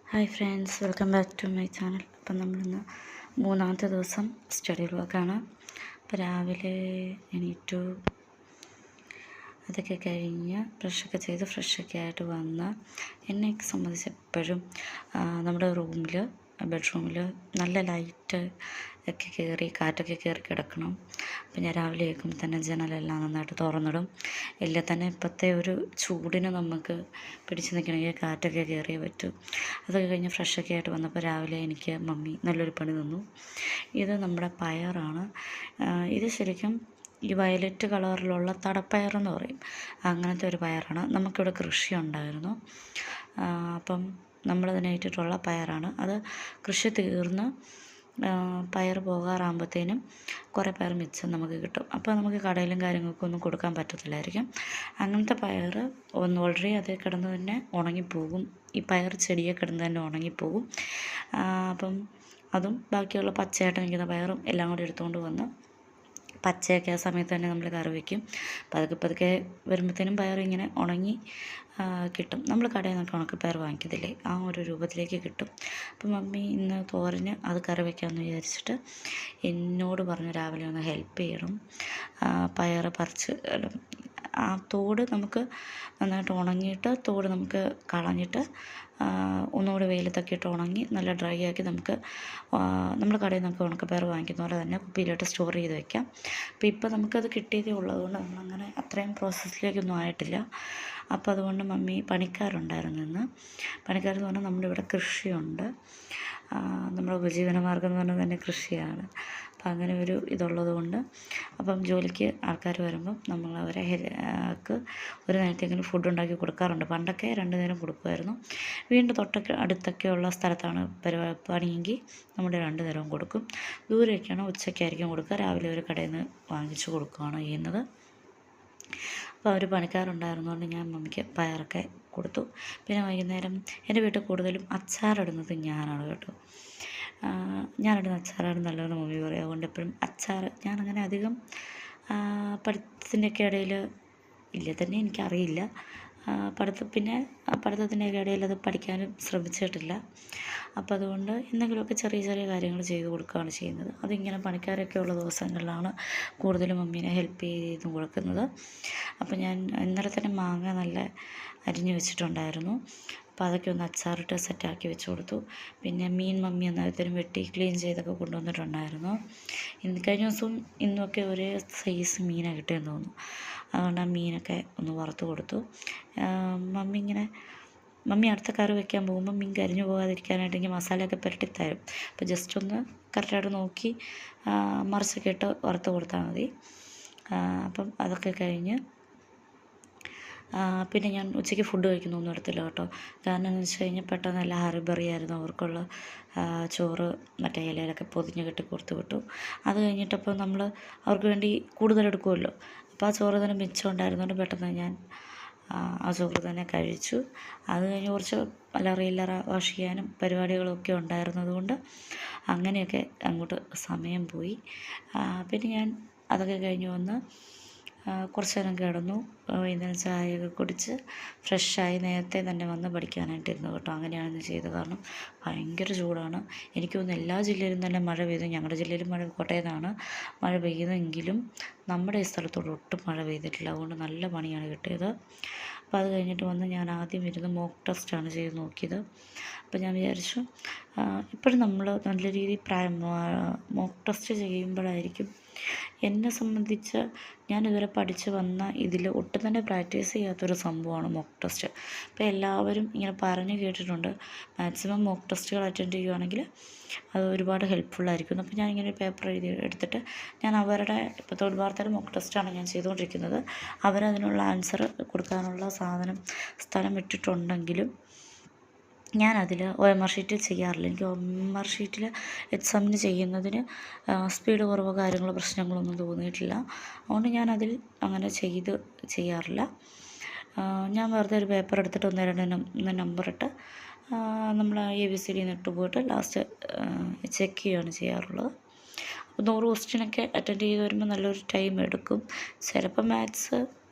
Hi friends, welcome back to my channel. അപ്പം നമ്മളിന്ന് മൂന്നാമത്തെ ദിവസം സ്റ്റഡി വ്ളോഗാണ്. അപ്പോൾ രാവിലെ എണീറ്റു, അതൊക്കെ കഴിഞ്ഞ് ബ്രഷൊക്കെ ചെയ്ത് ഫ്രഷൊക്കെ ആയിട്ട് വന്ന് എന്നെ സംബന്ധിച്ച് എപ്പോഴും നമ്മുടെ ബെഡ്റൂമിൽ നല്ല ലൈറ്റ് ഒക്കെ കയറി കാറ്റൊക്കെ കയറി കിടക്കണം. അപ്പം ഞാൻ രാവിലെ കേൾക്കുമ്പോൾ തന്നെ ജനലെല്ലാം നന്നായിട്ട് തുറന്നിടും. ഇല്ല തന്നെ ഇപ്പോഴത്തെ ഒരു ചൂടിന് നമുക്ക് പിടിച്ച് നിൽക്കണമെങ്കിൽ കാറ്റൊക്കെ കയറിയേ പറ്റൂ. അതൊക്കെ കഴിഞ്ഞ് ഫ്രഷൊക്കെ ആയിട്ട് വന്നപ്പോൾ രാവിലെ എനിക്ക് മമ്മി നല്ലൊരു പണി തന്നു. ഇത് നമ്മുടെ പയറാണ്. ഇത് ശരിക്കും ഈ വയലറ്റ് കളറിലുള്ള തടപ്പയറെന്ന് പറയും. അങ്ങനത്തെ ഒരു പയറാണ്. നമുക്കിവിടെ കൃഷി ഉണ്ടായിരുന്നു. അപ്പം നമ്മളതിനായിട്ടുള്ള പയറാണ്. അത് കൃഷി തീർന്ന് പയർ പോകാറാകുമ്പോഴത്തേനും കുറേ പയർ മിച്ചം നമുക്ക് കിട്ടും. അപ്പോൾ നമുക്ക് കടയിലും കാര്യങ്ങൾക്കും ഒന്നും കൊടുക്കാൻ പറ്റത്തില്ലായിരിക്കും. അങ്ങനത്തെ പയർ ഓൾറെഡി അതേ കിടന്ന് തന്നെ ഉണങ്ങിപ്പോകും. ഈ പയർ ചെടിയെ കിടന്ന് തന്നെ ഉണങ്ങിപ്പോകും. അപ്പം അതും ബാക്കിയുള്ള പച്ചയായിട്ട് നിൽക്കുന്ന പയറും എല്ലാം കൂടി എടുത്തുകൊണ്ട് വന്ന് പച്ചയൊക്കെ ആ സമയത്ത് തന്നെ നമ്മൾ കറി വയ്ക്കും. പതുക്കെ വരുമ്പോഴത്തേനും പയർ ഇങ്ങനെ ഉണങ്ങി കിട്ടും. നമ്മൾ കടയിൽ നിന്നൊക്കെ ഉണക്കപ്പയർ വാങ്ങിക്കത്തില്ലേ, ആ ഒരു രൂപത്തിലേക്ക് കിട്ടും. അപ്പം മമ്മി ഇന്ന് തോരന് അത് കറി വയ്ക്കാമെന്ന് വിചാരിച്ചിട്ട് എന്നോട് പറഞ്ഞു രാവിലെ ഒന്ന് ഹെൽപ്പ് ചെയ്യണം. പയർ പറിച്ച് ആ തോട് നമുക്ക് നന്നായിട്ട് ഉണങ്ങിയിട്ട് തോട് നമുക്ക് കളഞ്ഞിട്ട് ഒന്നുകൂടി വെയിലത്തൊക്കെ ഇട്ട് ഉണങ്ങി നല്ല ഡ്രൈ ആക്കി നമുക്ക് നമ്മൾ കടയിൽ നിന്നൊക്കെ ഉണക്കപ്പയർ വാങ്ങിക്കുന്ന പോലെ തന്നെ കുപ്പിയിലോട്ട് സ്റ്റോർ ചെയ്ത് വെക്കാം. അപ്പോൾ ഇപ്പോൾ നമുക്കത് കിട്ടിയതേ ഉള്ളതുകൊണ്ട് നമ്മളങ്ങനെ അത്രയും പ്രോസസ്സിലേക്കൊന്നും ആയിട്ടില്ല. അപ്പോൾ അതുകൊണ്ട് മമ്മി പണിക്കാരുണ്ടായിരുന്നു ഇന്ന്. പണിക്കാരെന്ന് പറഞ്ഞാൽ നമ്മുടെ ഇവിടെ കൃഷിയുണ്ട്. നമ്മുടെ ഉപജീവനമാർഗ്ഗം എന്ന് പറഞ്ഞാൽ തന്നെ കൃഷിയാണ്. അപ്പം അങ്ങനെ ഒരു ഇതുള്ളത് കൊണ്ട് അപ്പം ജോലിക്ക് ആൾക്കാർ വരുമ്പം നമ്മൾ അവരെ ഒരു നേരത്തെങ്കിലും ഫുഡ് ഉണ്ടാക്കി കൊടുക്കാറുണ്ട്. പണ്ടൊക്കെ 2 നേരം കൊടുക്കുമായിരുന്നു. വീണ്ടും അടുത്തൊക്കെയുള്ള സ്ഥലത്താണ് പണിയെങ്കിൽ നമ്മൾ 2 നേരവും കൊടുക്കും. ദൂരെയൊക്കെയാണ് ഉച്ചയ്ക്കായിരിക്കും കൊടുക്കുക. രാവിലെ ഒരു കടയിൽ നിന്ന് വാങ്ങിച്ചു കൊടുക്കുകയാണ് ചെയ്യുന്നത്. അപ്പോൾ അവർ പണിക്കാരുണ്ടായിരുന്നുകൊണ്ട് ഞാൻ മമ്മിക്ക് പയറൊക്കെ കൊടുത്തു. പിന്നെ വൈകുന്നേരം എൻ്റെ വീട്ടിൽ കൂടുതലും അച്ചാറിടുന്നത് ഞാനാണ് കേട്ടോ. ഞാനിടുന്ന അച്ചാറാണ് നല്ലതെന്ന് മമ്മി പറയും. അതുകൊണ്ട് എപ്പോഴും അച്ചാർ ഞാനങ്ങനെ അധികം പഠിത്തത്തിൻ്റെയൊക്കെ ഇടയിൽ ഇല്ല തന്നെ എനിക്കറിയില്ല. പഠിത്തത്തിൻ്റെയൊക്കെ ഇടയിൽ അത് പഠിക്കാനും ശ്രമിച്ചിട്ടില്ല. അപ്പോൾ അതുകൊണ്ട് എന്തെങ്കിലുമൊക്കെ ചെറിയ ചെറിയ കാര്യങ്ങൾ ചെയ്ത് കൊടുക്കുകയാണ് ചെയ്യുന്നത്. അതിങ്ങനെ പണിക്കാരൊക്കെ ഉള്ള ദിവസങ്ങളിലാണ് കൂടുതലും മമ്മീനെ ഹെൽപ്പ് ചെയ്ത് കൊടുക്കുന്നത്. അപ്പോൾ ഞാൻ ഇന്നലെ തന്നെ മാങ്ങ നല്ല അരിഞ്ഞു വെച്ചിട്ടുണ്ടായിരുന്നു. അപ്പോൾ അതൊക്കെ ഒന്ന് അച്ചാറിട്ട് സെറ്റാക്കി വെച്ച് കൊടുത്തു. പിന്നെ മീൻ മമ്മി അന്നേരത്തേനും വെട്ടി ക്ലീൻ ചെയ്തൊക്കെ കൊണ്ടുവന്നിട്ടുണ്ടായിരുന്നു. കഴിഞ്ഞ ദിവസവും ഇന്നൊക്കെ ഒരേ സൈസ് മീനാണ് കിട്ടിയെന്ന് തോന്നുന്നു. അതുകൊണ്ട് ആ മീനൊക്കെ ഒന്ന് വറുത്ത് കൊടുത്തു. മമ്മി അടുത്ത കറി വയ്ക്കാൻ പോകുമ്പോൾ മീൻ കരിഞ്ഞു പോകാതിരിക്കാനായിട്ട് ഇങ്ങനെ മസാലയൊക്കെ പുരട്ടി തരും. അപ്പോൾ ജസ്റ്റ് ഒന്ന് കറക്റ്റായിട്ട് നോക്കി മറിച്ചൊക്കെ ഇട്ട് വറുത്ത് കൊടുത്താൽ മതി. അപ്പം അതൊക്കെ കഴിഞ്ഞ് പിന്നെ ഞാൻ ഉച്ചയ്ക്ക് ഫുഡ് കഴിക്കുന്നൊന്നും എടുത്തില്ല കേട്ടോ. കാരണം എന്ന് വെച്ച് കഴിഞ്ഞാൽ പെട്ടെന്ന് എല്ലാം ഹറിബറി ആയിരുന്നു. അവർക്കുള്ള ചോറ് മറ്റേ ഇലയിലൊക്കെ പൊതിഞ്ഞ് കെട്ടി കൊടുത്ത് വിട്ടു. അത് കഴിഞ്ഞിട്ടപ്പോൾ നമ്മൾ അവർക്ക് വേണ്ടി കൂടുതലെടുക്കുമല്ലോ. അപ്പോൾ ആ ചോറ് തന്നെ മിച്ചം ഉണ്ടായിരുന്നുകൊണ്ട് പെട്ടെന്ന് ഞാൻ ആ ചോറ് തന്നെ കഴിച്ചു. അത് കഴിഞ്ഞ് കുറച്ച് അല്ലറ വാഷ് ചെയ്യാനും പരിപാടികളൊക്കെ ഉണ്ടായിരുന്നതുകൊണ്ട് അങ്ങനെയൊക്കെ അങ്ങോട്ട് സമയം പോയി. പിന്നെ ഞാൻ അതൊക്കെ കഴിഞ്ഞ് വന്ന് കുറച്ച് നേരം കിടന്നു. വൈകുന്നേരം ചായയൊക്കെ കുടിച്ച് ഫ്രഷായി നേരത്തെ തന്നെ വന്ന് പഠിക്കാനായിട്ടിരുന്നു കേട്ടോ. അങ്ങനെയാണ് ഇന്ന് ചെയ്തത്. കാരണം ഭയങ്കര ചൂടാണ്. എനിക്ക് തോന്നുന്നു എല്ലാ ജില്ലയിലും തന്നെ മഴ പെയ്തു. ഞങ്ങളുടെ ജില്ലയിലും കോട്ടയത്താണ് മഴ പെയ്യുന്നതെങ്കിലും നമ്മുടെ ഈ സ്ഥലത്തോട് ഒട്ടും മഴ പെയ്തിട്ടില്ല. അതുകൊണ്ട് നല്ല പണിയാണ് കിട്ടിയത്. അപ്പോൾ അത് കഴിഞ്ഞിട്ട് വന്ന് ഞാൻ ആദ്യം ഇരുന്ന് മോക്ക് ടെസ്റ്റാണ് ചെയ്ത് നോക്കിയത്. അപ്പോൾ ഞാൻ വിചാരിച്ചു ഇപ്പോഴും നമ്മൾ നല്ല രീതിയിൽ മോക്ക് ടെസ്റ്റ് ചെയ്യുമ്പോഴായിരിക്കും എന്നെ സംബന്ധിച്ച് ഞാനിതുവരെ പഠിച്ച് വന്ന ഇതിൽ ഒട്ടും തന്നെ പ്രാക്ടീസ് ചെയ്യാത്തൊരു സംഭവമാണ് മോക്ക് ടെസ്റ്റ്. അപ്പോൾ എല്ലാവരും ഇങ്ങനെ പറഞ്ഞു കേട്ടിട്ടുണ്ട് മാക്സിമം മോക്ക് ടെസ്റ്റുകൾ അറ്റൻഡ് ചെയ്യുകയാണെങ്കിൽ അത് ഒരുപാട് ഹെൽപ്ഫുള്ളായിരിക്കും. അപ്പോൾ ഞാനിങ്ങനെ ഒരു പേപ്പർ എടുത്തിട്ട് ഞാൻ അവരുടെ ഇപ്പോൾ തൊഴിൽ വാർത്തയുടെ മോക്ക് ടെസ്റ്റാണ് ഞാൻ ചെയ്തുകൊണ്ടിരിക്കുന്നത്. അവരതിനുള്ള ആൻസർ കൊടുക്കാനുള്ള സ്ഥലം ഇട്ടിട്ടുണ്ടെങ്കിലും ഞാനതിൽ OMR ഷീറ്റിൽ ചെയ്യാറില്ല. എനിക്ക് OMR ഷീറ്റിൽ എക്സാമിന് ചെയ്യുന്നതിന് സ്പീഡ് കുറവോ കാര്യങ്ങളോ പ്രശ്നങ്ങളൊന്നും തോന്നിയിട്ടില്ല. അതുകൊണ്ട് ഞാനതിൽ അങ്ങനെ ചെയ്യാറില്ല. ഞാൻ വെറുതെ ഒരു പേപ്പർ എടുത്തിട്ട് 1-2 നമ്പറിട്ട് നമ്മൾ ABCD ഇട്ട് പോയിട്ട് ലാസ്റ്റ് ചെക്ക് ചെയ്യുകയാണ് ചെയ്യാറുള്ളത്. അപ്പോൾ 100 ക്വസ്റ്റ്യനൊക്കെ അറ്റൻഡ് ചെയ്ത് വരുമ്പോൾ നല്ലൊരു ടൈം എടുക്കും. ചിലപ്പോൾ മാത്സ്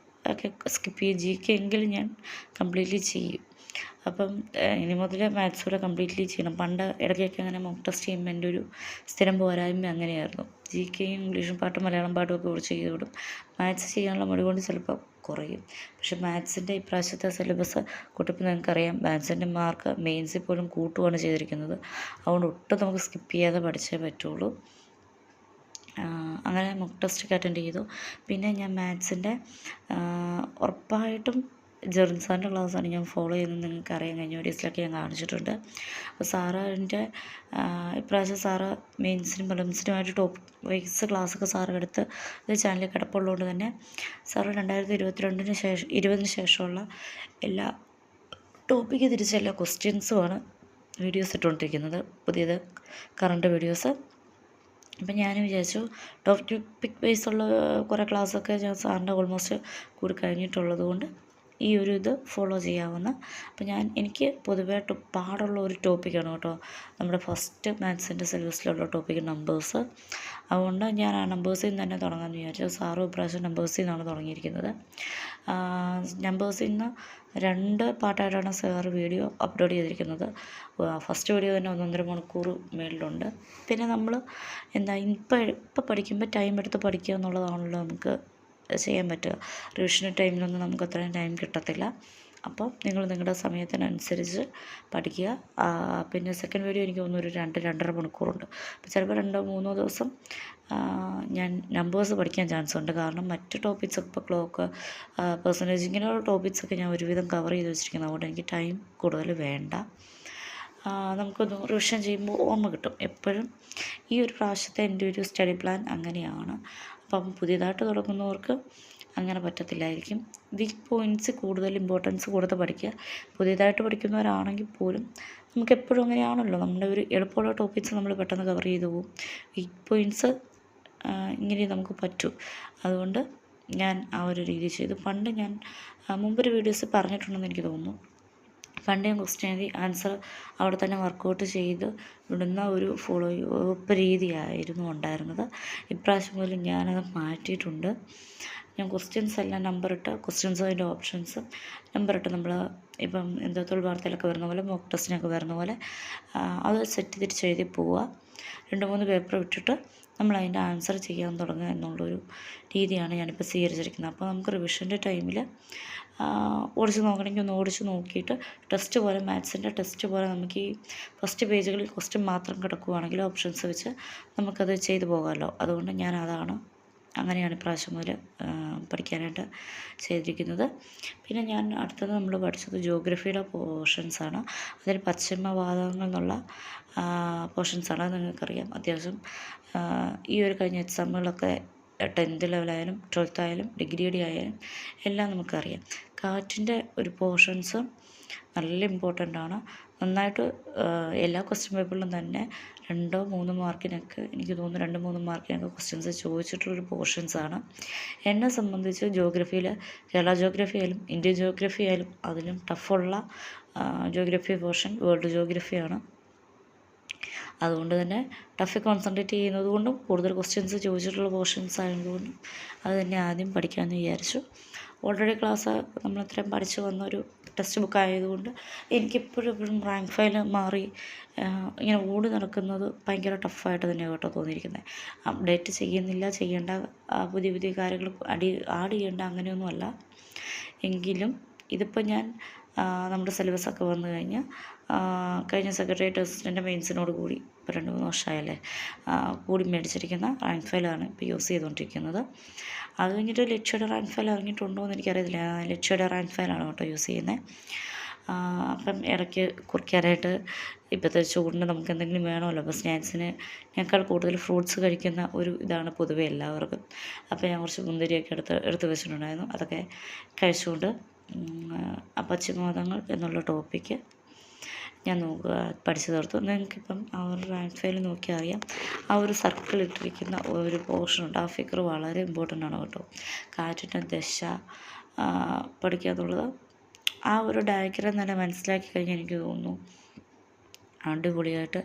ഒക്കെ സ്കിപ്പ് ചെയ്യും. GK എങ്കിലും ഞാൻ കംപ്ലീറ്റ്ലി ചെയ്യും. അപ്പം ഇനി മുതൽ മാത്സ് കൂടെ കംപ്ലീറ്റ്ലി ചെയ്യണം. പണ്ട് ഇടയ്ക്കൊക്കെ അങ്ങനെ മോക്ക് ടെസ്റ്റ് ചെയ്യുമ്പോൾ എൻ്റെ ഒരു സ്ഥിരം പോരായ്മ അങ്ങനെയായിരുന്നു. GK ഇംഗ്ലീഷും പാട്ടും മലയാളം പാട്ടും ഒക്കെ കുറച്ച് ചെയ്ത് വിടും. മാത്സ് ചെയ്യാനുള്ള മടി കൊണ്ട് ചിലപ്പോൾ കുറയും. പക്ഷേ മാത്സിൻ്റെ ഇപ്രാവശ്യത്തെ സിലബസ് കൂട്ടിപ്പോൾ നിങ്ങൾക്കറിയാം, മാത്സിൻ്റെ മാർക്ക് മെയിൻസിൽ പോലും കൂട്ടുകയാണ് ചെയ്തിരിക്കുന്നത്. അതുകൊണ്ട് ഒട്ടും നമുക്ക് സ്കിപ്പ് ചെയ്യാതെ പഠിച്ചേ പറ്റുള്ളൂ. അങ്ങനെ മോക്ക് ടെസ്റ്റൊക്കെ അറ്റൻഡ് ചെയ്തു. പിന്നെ ഞാൻ മാത്സിൻ്റെ ഉറപ്പായിട്ടും ജെറിൻ സാറിൻ്റെ ക്ലാസ്സാണ് ഞാൻ ഫോളോ ചെയ്യുന്നത്. നിങ്ങൾക്കറിയാം, കഴിഞ്ഞ വീഡിയോസിലൊക്കെ ഞാൻ കാണിച്ചിട്ടുണ്ട്. അപ്പോൾ സാറിൻ്റെ ഇപ്രാവശ്യം സാറ് മെയിൻസിനും പ്രിലിംസിനുമായിട്ട് ടോപ്പ് വൈസ് ക്ലാസ്സൊക്കെ സാറ് എടുത്ത് ഇത് ചാനലിൽ കിടപ്പുള്ളതുകൊണ്ട് തന്നെ സാറ് 2020 ശേഷമുള്ള എല്ലാ ടോപ്പിക്ക് തിരിച്ച എല്ലാ ക്വസ്റ്റ്യൻസുമാണ് വീഡിയോസ് ഇട്ടുകൊണ്ടിരിക്കുന്നത്, പുതിയത് കറണ്ട് വീഡിയോസ്. അപ്പം ഞാൻ വിചാരിച്ചു ടോപ്പിക് ബേസുള്ള കുറേ ക്ലാസ്സൊക്കെ ഞാൻ സാറിൻ്റെ ഓൾമോസ്റ്റ് കൂടി കഴിഞ്ഞിട്ടുള്ളത് കൊണ്ട് ഈ ഒരു ഇത് ഫോളോ ചെയ്യാവുന്ന. അപ്പം എനിക്ക് പൊതുവേ പാടുള്ള ഒരു ടോപ്പിക്കാണ് കേട്ടോ നമ്മുടെ ഫസ്റ്റ് മാത്സിൻ്റെ സിലബസിലുള്ള ടോപ്പിക്ക് നമ്പേഴ്സ്. അതുകൊണ്ട് ഞാൻ ആ നമ്പേഴ്സിൽ നിന്ന് തന്നെ തുടങ്ങാമെന്ന് വിചാരിച്ചു. സാറും ഇപ്രാവശ്യം നമ്പേഴ്സിൽ നിന്നാണ് തുടങ്ങിയിരിക്കുന്നത്. നമ്പേഴ്സിൽ നിന്ന് 2 പാർട്ടായിട്ടാണ് സാറ് വീഡിയോ അപ്ലോഡ് ചെയ്തിരിക്കുന്നത്. ഫസ്റ്റ് വീഡിയോ തന്നെ 1.5 മണിക്കൂർ മേളിലുണ്ട്. പിന്നെ നമ്മൾ ഇപ്പം പഠിക്കുമ്പോൾ ടൈം എടുത്ത് പഠിക്കുക എന്നുള്ളതാണല്ലോ നമുക്ക് ചെയ്യാൻ പറ്റുക. റിവിഷൻ ടൈമിലൊന്നും നമുക്ക് അത്രയും ടൈം കിട്ടത്തില്ല. അപ്പോൾ നിങ്ങൾ നിങ്ങളുടെ സമയത്തിനനുസരിച്ച് പഠിക്കുക. പിന്നെ സെക്കൻഡ് വീഡിയോ എനിക്ക് തോന്നുന്നു ഒരു 2-2.5 മണിക്കൂറുണ്ട്. അപ്പോൾ ചിലപ്പോൾ 2-3 ദിവസം ഞാൻ നമ്പേഴ്സ് പഠിക്കാൻ ചാൻസ് ഉണ്ട്. കാരണം മറ്റ് ടോപ്പിക്സ് ഇപ്പോൾ ക്ലോക്ക്, പെർസെൻറ്റേജ്, ഇങ്ങനെയുള്ള ടോപ്പിക്സൊക്കെ ഞാൻ ഒരുവിധം കവർ ചെയ്ത് വെച്ചിരിക്കുന്നത്. അതുകൊണ്ട് എനിക്ക് ടൈം കൂടുതൽ വേണ്ട. നമുക്കൊന്ന് റിവിഷൻ ചെയ്യുമ്പോൾ ഓർമ്മ കിട്ടും. എപ്പോഴും ഈ ഒരു പ്രാവശ്യത്തെ എൻ്റെ ഒരു സ്റ്റഡി പ്ലാൻ അങ്ങനെയാണ്. അപ്പം പുതിയതായിട്ട് തുടങ്ങുന്നവർക്ക് അങ്ങനെ പറ്റത്തില്ലായിരിക്കും. വീക്ക് പോയിൻറ്റ്സ് കൂടുതൽ ഇമ്പോർട്ടൻസ് കൊടുത്ത് പഠിക്കുക. പുതിയതായിട്ട് പഠിക്കുന്നവരാണെങ്കിൽ പോലും നമുക്കെപ്പോഴും അങ്ങനെയാണല്ലോ, നമ്മുടെ ഒരു എളുപ്പമുള്ള ടോപ്പിക്സ് നമ്മൾ പെട്ടെന്ന് കവർ ചെയ്തു പോകും. വീക്ക് പോയിൻറ്റ്സ് ഇങ്ങനെ നമുക്ക് പറ്റൂ. അതുകൊണ്ട് ഞാൻ ആ ഒരു രീതി ചെയ്തു. പണ്ട് ഞാൻ മുമ്പൊരു വീഡിയോസ് പറഞ്ഞിട്ടുണ്ടെന്ന് എനിക്ക് തോന്നുന്നു. പണ്ട് ഞാൻ ക്വസ്റ്റ്യൻ എഴുതി ആൻസർ അവിടെ തന്നെ വർക്കൗട്ട് ചെയ്ത് വിടുന്ന ഒരു ഫോളോ അപ്പ് രീതിയായിരുന്നു ഉണ്ടായിരുന്നത്. ഇപ്രാവശ്യം മുതൽ ഞാനത് മാറ്റിയിട്ടുണ്ട്. ഞാൻ ക്വസ്റ്റ്യൻസ് എല്ലാം നമ്പറിട്ട്, ക്വസ്റ്റ്യൻസും അതിൻ്റെ ഓപ്ഷൻസും നമ്പറിട്ട്, നമ്മൾ ഇപ്പം തൊഴിൽ വാർത്തയിലൊക്കെ വരുന്ന പോലെ മോക്ക് ടെസ്റ്റിനൊക്കെ വരുന്ന പോലെ അത് സെറ്റ് തിരിച്ചെഴുതി പോവുക. 2-3 പേപ്പർ വിട്ടിട്ട് നമ്മൾ അതിൻ്റെ ആൻസർ ചെയ്യാൻ തുടങ്ങുക എന്നുള്ളൊരു രീതിയാണ് ഞാനിപ്പോൾ സ്വീകരിച്ചിരിക്കുന്നത്. അപ്പോൾ നമുക്ക് റിവിഷൻ്റെ ടൈമിൽ ഓടിച്ച് നോക്കണമെങ്കിൽ ഒന്ന് ഓടിച്ച് നോക്കിയിട്ട് ടെസ്റ്റ് പോലെ, മാത്സിൻ്റെ ടെസ്റ്റ് പോലെ നമുക്ക് ഈ ഫസ്റ്റ് പേജുകളിൽ ക്വസ്റ്റ്യൻ മാത്രം കിടക്കുകയാണെങ്കിൽ ഓപ്ഷൻസ് വെച്ച് നമുക്കത് ചെയ്തു പോകാമല്ലോ. അതുകൊണ്ട് അങ്ങനെയാണ് ഇപ്രാവശ്യം മുതൽ പഠിക്കാനായിട്ട് ചെയ്തിരിക്കുന്നത്. പിന്നെ ഞാൻ അടുത്തത് നമ്മൾ പഠിച്ചത് ജിയോഗ്രഫിയുടെ പോർഷൻസാണ്. അതിൽ പശ്ചിമവാതങ്ങൾ എന്നുള്ള പോർഷൻസാണ്. അത് നിങ്ങൾക്കറിയാം, അത്യാവശ്യം ഈ ഒരു കഴിഞ്ഞ എക്സാമുകളൊക്കെ 10th ലെവലായാലും 12th ആയാലും ഡിഗ്രിയുടെ ആയാലും എല്ലാം നമുക്കറിയാം. കാറ്റിൻ്റെ ഒരു പോർഷൻസ് നല്ല ഇമ്പോർട്ടൻ്റ് ആണ്. നന്നായിട്ട് എല്ലാ ക്വസ്റ്റ്യൻ പേപ്പറിലും തന്നെ 2-3 മാർക്കിനൊക്കെ, എനിക്ക് തോന്നുന്നു 2-3 മാർക്കിനൊക്കെ ക്വസ്റ്റ്യൻസ് ചോദിച്ചിട്ടുള്ളൊരു പോർഷൻസാണ്. എന്നെ സംബന്ധിച്ച് ജിയോഗ്രഫിയിൽ കേരള ജിയോഗ്രഫി ആയാലും ഇന്ത്യൻ ജിയോഗ്രഫി ആയാലും അതിലും ടഫുള്ള ജിയോഗ്രഫി പോർഷൻ വേൾഡ് ജിയോഗ്രഫിയാണ്. അതുകൊണ്ട് തന്നെ ടഫ് കോൺസെൻട്രേറ്റ് ചെയ്യുന്നത് കൊണ്ടും കൂടുതൽ ക്വസ്റ്റ്യൻസ് ചോദിച്ചിട്ടുള്ള പോർഷൻസ് ആയതുകൊണ്ടും അത് തന്നെ ആദ്യം പഠിക്കാമെന്ന് വിചാരിച്ചു. ഓൾറെഡി ക്ലാസ് നമ്മളത്രയും പഠിച്ചു വന്നൊരു ടെക്സ്റ്റ് ബുക്ക് ആയതുകൊണ്ട് എനിക്കെപ്പോഴും റാങ്ക് ഫയൽ മാറി ഇങ്ങനെ ഓടി നടക്കുന്നത് ഭയങ്കര ടഫായിട്ട് തന്നെയാണ് കേട്ടോ തോന്നിയിരിക്കുന്നത്. അപ്ഡേറ്റ് ചെയ്യേണ്ട പുതിയ പുതിയ കാര്യങ്ങൾ ആഡ് ചെയ്യേണ്ട അങ്ങനെയൊന്നുമല്ല. എങ്കിലും ഇതിപ്പോൾ ഞാൻ നമ്മുടെ സിലബസൊക്കെ വന്നു കഴിഞ്ഞ സെക്രട്ടേറിയറ്റ് അസിസ്റ്റൻ്റ് മെയിൻസിനോട് കൂടി ഇപ്പോൾ 2-3 വർഷമായല്ലേ കൂടി മേടിച്ചിരിക്കുന്ന റാങ്ക് ഫയലാണ് ഇപ്പോൾ യൂസ് ചെയ്തുകൊണ്ടിരിക്കുന്നത്. അത് കഴിഞ്ഞിട്ട് ലക്ഷ്യയുടെ റാങ്ക് ഫയൽ ഇറങ്ങിയിട്ടുണ്ടോ എന്ന് എനിക്കറിയത്തില്ല. ലക്ഷ്യയുടെ റാങ്ക് ഫയലാണ് കേട്ടോ യൂസ് ചെയ്യുന്നത്. അപ്പം ഇടയ്ക്ക് കുറിക്കാനായിട്ട് ഇപ്പോഴത്തെ ചൂടിന് നമുക്ക് എന്തെങ്കിലും വേണമല്ലോ. അപ്പോൾ സ്നാക്സിനേക്കാൾ കൂടുതൽ ഫ്രൂട്ട്സ് കഴിക്കുന്ന ഒരു ഇതാണ് പൊതുവെ എല്ലാവർക്കും. അപ്പോൾ ഞാൻ കുറച്ച് മുന്തിരിയൊക്കെ എടുത്ത് വെച്ചിട്ടുണ്ടായിരുന്നു. അതൊക്കെ കഴിച്ചുകൊണ്ട് പശ്ചിമവാതങ്ങൾ എന്നുള്ള ടോപ്പിക്ക് ഞാൻ പഠിച്ചു തീർത്തു. നിങ്ങൾക്കിപ്പം ആ ഒരു റാങ്ക് ഫയൽ നോക്കിയാൽ അറിയാം, ആ ഒരു സർക്കിൾ ഇട്ടിരിക്കുന്ന ഒരു പോർഷനുണ്ട്. ആ ഫിഗർ വളരെ ഇമ്പോർട്ടൻ്റ് ആണ് കേട്ടോ. കാറ്റിൻ്റെ ദശ പഠിക്കുക എന്നുള്ളത് ആ ഒരു ഡയഗ്രം തന്നെ മനസ്സിലാക്കി കഴിഞ്ഞാൽ എനിക്ക് തോന്നുന്നു അടിപൊളിയായിട്ട്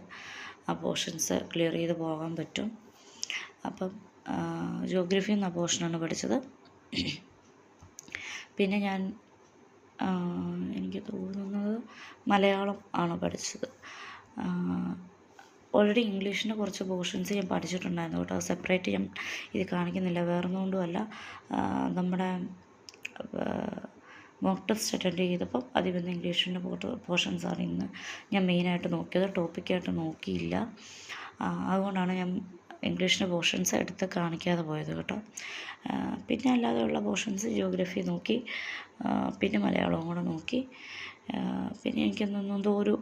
ആ പോർഷൻസ് ക്ലിയർ ചെയ്ത് പോകാൻ പറ്റും. അപ്പം ജിയോഗ്രഫി എന്ന പോർഷനാണ് പഠിച്ചത്. പിന്നെ ഞാൻ എനിക്ക് തോന്നുന്നത് മലയാളം ആണ് പഠിച്ചത്. ഓൾറെഡി ഇംഗ്ലീഷിൻ്റെ കുറച്ച് പോർഷൻസ് ഞാൻ പഠിച്ചിട്ടുണ്ടായിരുന്നു കേട്ടോ. സെപ്പറേറ്റ് ഞാൻ ഇത് കാണിക്കുന്നില്ല, വേറൊന്നും കൊണ്ടുമല്ല. നമ്മുടെ മോക്ക് ടെസ്റ്റ് അറ്റൻഡ് ചെയ്തപ്പം അതിൽ വന്ന് ഇംഗ്ലീഷിൻ്റെ പോർഷൻസാണ് ഇന്ന് ഞാൻ മെയിനായിട്ട് നോക്കിയത്, ടോപ്പിക്കായിട്ട് നോക്കിയില്ല. അതുകൊണ്ടാണ് ഞാൻ ഇംഗ്ലീഷിൻ്റെ പോർഷൻസ് എടുത്ത് കാണിക്കാതെ പോയത് കേട്ടോ. പിന്നെ അല്ലാതെയുള്ള പോർഷൻസ് ജിയോഗ്രഫി നോക്കി, പിന്നെ മലയാളവും കൂടെ നോക്കി. പിന്നെ എനിക്കെന്തോ ഒരു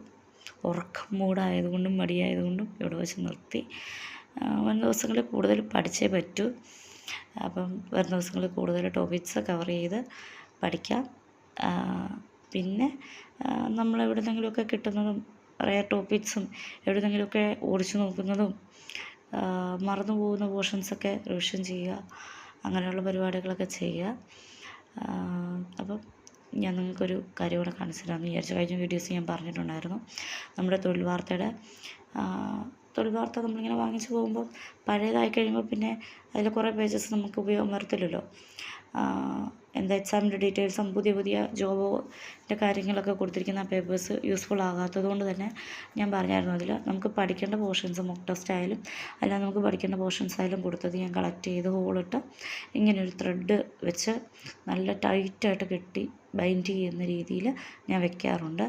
ഉറക്കം മൂടായതുകൊണ്ടും മടിയായതുകൊണ്ടും ഇവിടെ വെച്ച് നിർത്തി. വരും ദിവസങ്ങളിൽ കൂടുതൽ പഠിച്ചേ പറ്റൂ. അപ്പം വരും ദിവസങ്ങളിൽ കൂടുതൽ ടോപ്പിക്സ് കവർ ചെയ്ത് പഠിക്കാം. പിന്നെ നമ്മൾ എവിടെന്നെങ്കിലുമൊക്കെ കിട്ടുന്നതും റെയർ ടോപ്പിക്സും എവിടെന്നെങ്കിലുമൊക്കെ ഓടിച്ചു നോക്കുന്നതും മറന്നു പോകുന്ന പോർഷൻസൊക്കെ റിവിഷൻ ചെയ്യുക, അങ്ങനെയുള്ള പരിപാടികളൊക്കെ ചെയ്യുക. അപ്പം ഞാൻ നിങ്ങൾക്കൊരു കാര്യം കൂടെ കാണിച്ചു തരാമെന്ന് വിചാരിച്ചു. കഴിഞ്ഞ വീഡിയോസ് ഞാൻ പറഞ്ഞിട്ടുണ്ടായിരുന്നു, നമ്മുടെ തൊഴിൽ വാർത്ത നമ്മളിങ്ങനെ വാങ്ങിച്ചു പോകുമ്പോൾ പഴയതായി കഴിയുമ്പോൾ പിന്നെ അതിൽ കുറേ പേജസ് നമുക്ക് ഉപയോഗം വരത്തില്ലല്ലോ. എന്താ എക്സാമിൻ്റെ ഡീറ്റെയിൽസും പുതിയ ജോബിൻ്റെ കാര്യങ്ങളൊക്കെ കൊടുത്തിരിക്കുന്ന പേപ്പേഴ്സ് യൂസ്ഫുൾ ആകാത്തത് കൊണ്ട് തന്നെ ഞാൻ പറഞ്ഞായിരുന്നു, അതിൽ നമുക്ക് പഠിക്കേണ്ട പോർഷൻസ് മോക്ക് ടെസ്റ്റ് ആയാലും അല്ലാതെ നമുക്ക് പഠിക്കേണ്ട പോർഷൻസ് ആയാലും കൊടുത്തത് ഞാൻ കളക്ട് ചെയ്ത് ഹോളിട്ട് ഇങ്ങനൊരു ത്രെഡ് വെച്ച് നല്ല ടൈറ്റായിട്ട് കെട്ടി ബൈൻഡ് ചെയ്യുന്ന രീതിയിൽ ഞാൻ വെക്കാറുണ്ട്.